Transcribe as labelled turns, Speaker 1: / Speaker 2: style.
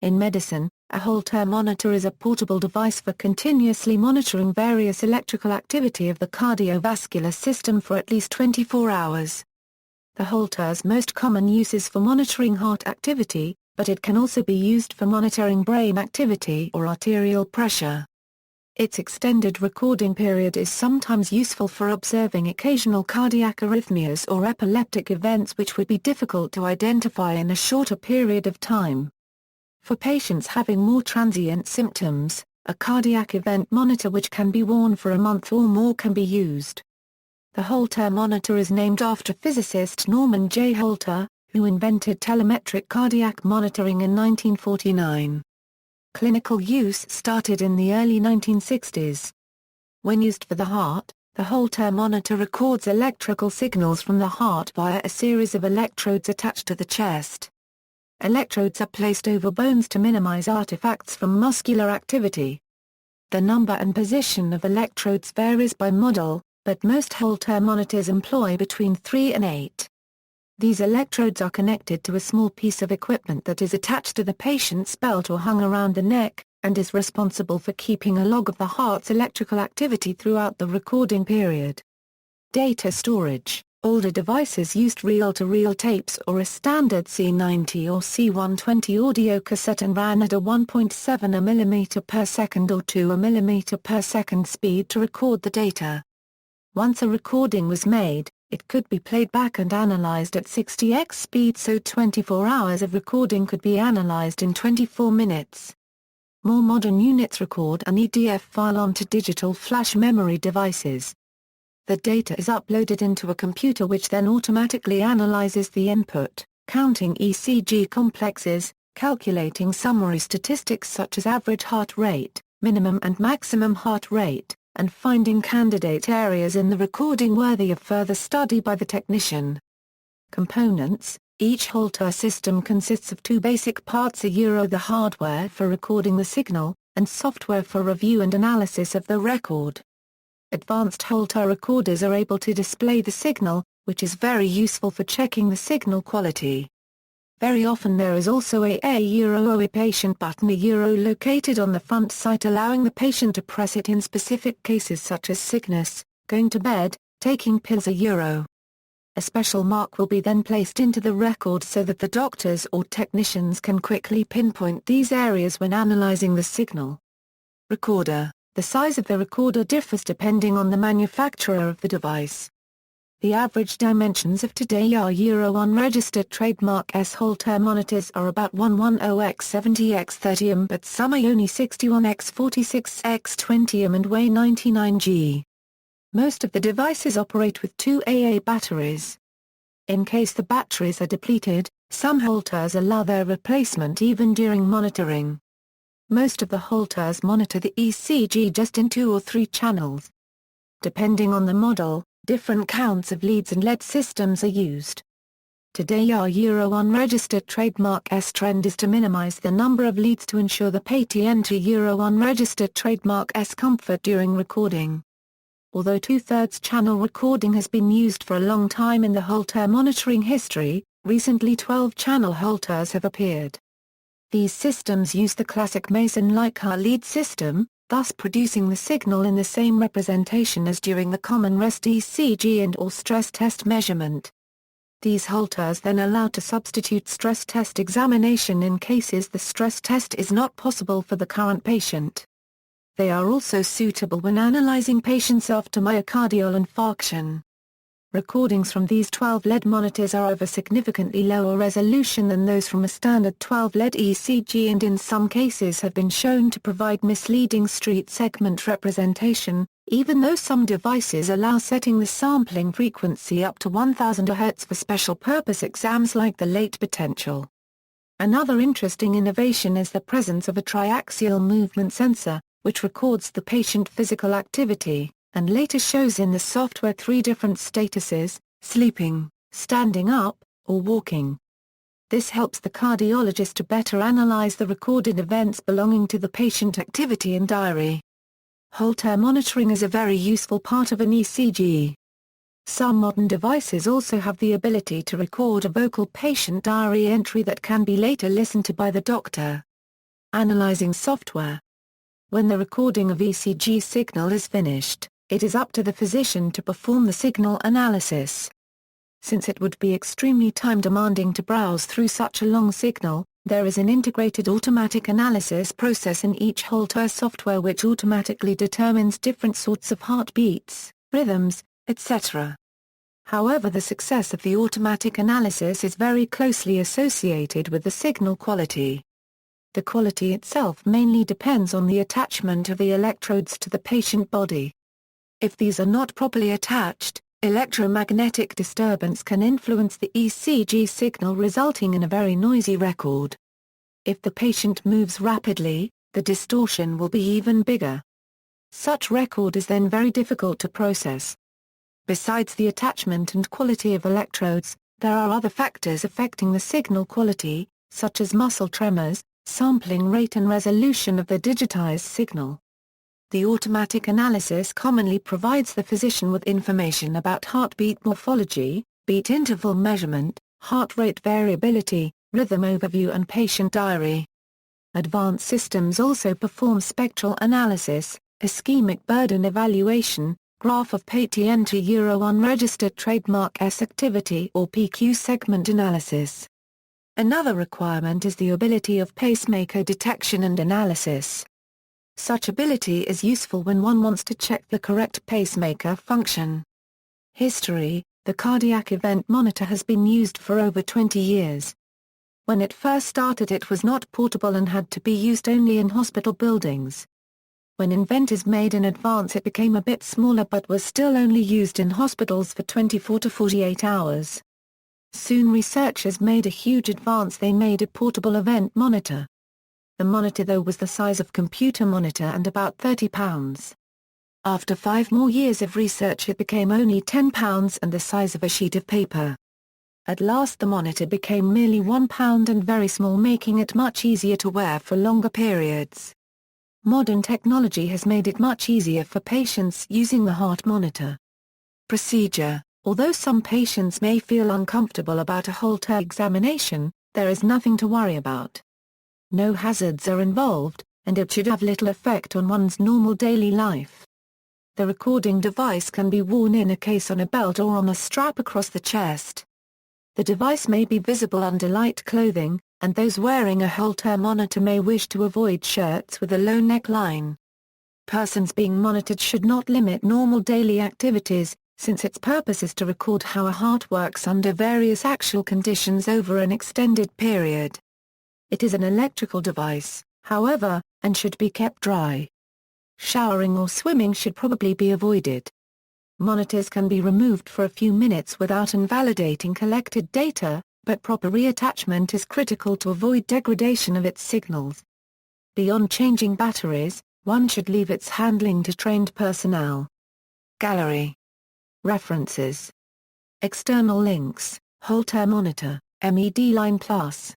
Speaker 1: In medicine, a Holter monitor is a portable device for continuously monitoring various electrical activity of the cardiovascular system for at least 24 hours. The Holter's most common use is for monitoring heart activity, but it can also be used for monitoring brain activity or arterial pressure. Its extended recording period is sometimes useful for observing occasional cardiac arrhythmias or epileptic events which would be difficult to identify in a shorter period of time. For patients having more transient symptoms, a cardiac event monitor which can be worn for a month or more can be used. The Holter monitor is named after physicist Norman J. Holter, who invented telemetric cardiac monitoring in 1949. Clinical use started in the early 1960s. When used for the heart, the Holter monitor records electrical signals from the heart via a series of electrodes attached to the chest. Electrodes are placed over bones to minimize artifacts from muscular activity. The number and position of electrodes varies by model, but most Holter monitors employ between 3 and 8. These electrodes are connected to a small piece of equipment that is attached to the patient's belt or hung around the neck, and is responsible for keeping a log of the heart's electrical activity throughout the recording period. Data storage. Older devices used reel-to-reel tapes or a standard C90 or C120 audio cassette and ran at a 1.7 mm per second or 2 mm per second speed to record the data. Once a recording was made, it could be played back and analyzed at 60x speed, so 24 hours of recording could be analyzed in 24 minutes. More modern units record an EDF file onto digital flash memory devices. The data is uploaded into a computer which then automatically analyzes the input, counting ECG complexes, calculating summary statistics such as average heart rate, minimum and maximum heart rate, and finding candidate areas in the recording worthy of further study by the technician. Components. Each Holter system consists of two basic parts: the hardware for recording the signal, and software for review and analysis of the record. Advanced Holter recorders are able to display the signal, which is very useful for checking the signal quality. Very often there is also a patient button located on the front sight, allowing the patient to press it in specific cases such as sickness, going to bed, taking pills. A special mark will be then placed into the record so that the doctors or technicians can quickly pinpoint these areas when analyzing the signal. Recorder. The size of the recorder differs depending on the manufacturer of the device. The average dimensions of today are unregistered trademark S Holter monitors are about 110x70x30 but some are only 61x46x20 and weigh 99 g. Most of the devices operate with two AA batteries. In case the batteries are depleted, some Holters allow their replacement even during monitoring. Most of the Holters monitor the ECG just in 2 or 3 channels. Depending on the model, different counts of leads and lead systems are used. Today our unregistered trademark S trend is to minimize the number of leads to ensure the patent unregistered trademark S comfort during recording. Although 2/3 channel recording has been used for a long time in the Holter monitoring history, recently 12-channel Holters have appeared. These systems use the classic Mason-like lead system, thus producing the signal in the same representation as during the common rest ECG and or stress test measurement. These Holters then allow to substitute stress test examination in cases the stress test is not possible for the current patient. They are also suitable when analyzing patients after myocardial infarction. Recordings from these 12-lead monitors are of a significantly lower resolution than those from a standard 12-lead ECG and in some cases have been shown to provide misleading street segment representation, even though some devices allow setting the sampling frequency up to 1000 Hz for special purpose exams like the late potential. Another interesting innovation is the presence of a triaxial movement sensor, which records the patient physical activity, and later shows in the software 3 different statuses: sleeping, standing up, or walking. This helps the cardiologist to better analyze the recorded events belonging to the patient activity and diary. Holter monitoring is a very useful part of an ECG. Some modern devices also have the ability to record a vocal patient diary entry that can be later listened to by the doctor. Analyzing software. When the recording of ECG signal is finished, it is up to the physician to perform the signal analysis. Since it would be extremely time-demanding to browse through such a long signal, there is an integrated automatic analysis process in each Holter software which automatically determines different sorts of heartbeats, rhythms, etc. However, the success of the automatic analysis is very closely associated with the signal quality. The quality itself mainly depends on the attachment of the electrodes to the patient body. If these are not properly attached, electromagnetic disturbance can influence the ECG signal, resulting in a very noisy record. If the patient moves rapidly, the distortion will be even bigger. Such record is then very difficult to process. Besides the attachment and quality of electrodes, there are other factors affecting the signal quality, such as muscle tremors, sampling rate and resolution of the digitized signal. The automatic analysis commonly provides the physician with information about heartbeat morphology, beat interval measurement, heart rate variability, rhythm overview and patient diary. Advanced systems also perform spectral analysis, ischemic burden evaluation, graph of patient to Euro unregistered trademark S activity or PQ segment analysis. Another requirement is the ability of pacemaker detection and analysis. Such ability is useful when one wants to check the correct pacemaker function. History. The cardiac event monitor has been used for over 20 years. When it first started, it was not portable and had to be used only in hospital buildings. When inventors made in advance, it became a bit smaller but was still only used in hospitals for 24 to 48 hours. Soon researchers made a huge advance. They made a portable event monitor. The monitor though was the size of computer monitor and about 30 pounds. After 5 more years of research, it became only 10 pounds and the size of a sheet of paper. At last the monitor became merely 1 pound and very small, making it much easier to wear for longer periods. Modern technology has made it much easier for patients using the heart monitor. Procedure. Although some patients may feel uncomfortable about a Holter examination, there is nothing to worry about. No hazards are involved, and it should have little effect on one's normal daily life. The recording device can be worn in a case on a belt or on a strap across the chest. The device may be visible under light clothing, and those wearing a Holter monitor may wish to avoid shirts with a low neckline. Persons being monitored should not limit normal daily activities, since its purpose is to record how a heart works under various actual conditions over an extended period. It is an electrical device, however, and should be kept dry. Showering or swimming should probably be avoided. Monitors can be removed for a few minutes without invalidating collected data, but proper reattachment is critical to avoid degradation of its signals. Beyond changing batteries, one should leave its handling to trained personnel. Gallery. References. External links: Holter monitor, MED Line Plus.